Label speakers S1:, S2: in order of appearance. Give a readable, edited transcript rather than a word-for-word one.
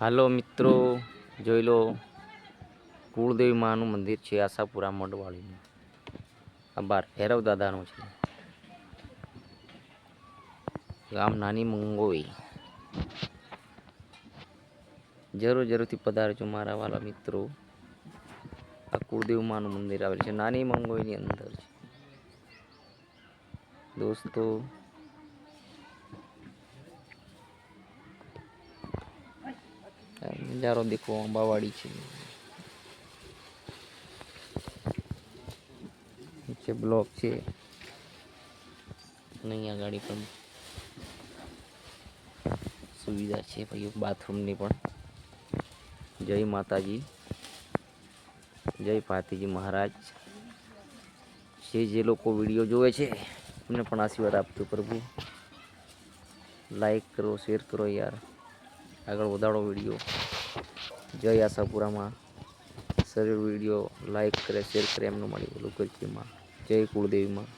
S1: હાલો મિત્રો, જોઈ લો કુળદેવી માનું મંદિર છે આશાપુરા મઢવાળીનું. આ બાર ભૈરવ દાદાનું છે. ગામ નાની મંગોઈ. જરૂરથી પધારજો મારા વાલા મિત્રો. આ કુળદેવી માનું મંદિર આવેલ છે નાની મંગોઈની અંદર છે દોસ્તો. નજારો દેખો, અંબાવાડી છે, નીચે બ્લોક છે અને અહીંયા ગાડી પણ સુવિધા છે ભાઈઓ, બાથરૂમની પણ. જય માતાજી, જય પાતીજી મહારાજ. જે લોકો વિડીયો જોવે છે એમને પણ આશીર્વાદ આપજો પ્રભુ. લાઈક કરો, શેર કરો યાર, આગળ વધારો વિડીયો. જય આશાપુરામાં શરીર વિડીયો લાઈક કરે, શેર કરે એમનું મારી ઓલું કરજે માં. જય કુળદેવીમાં.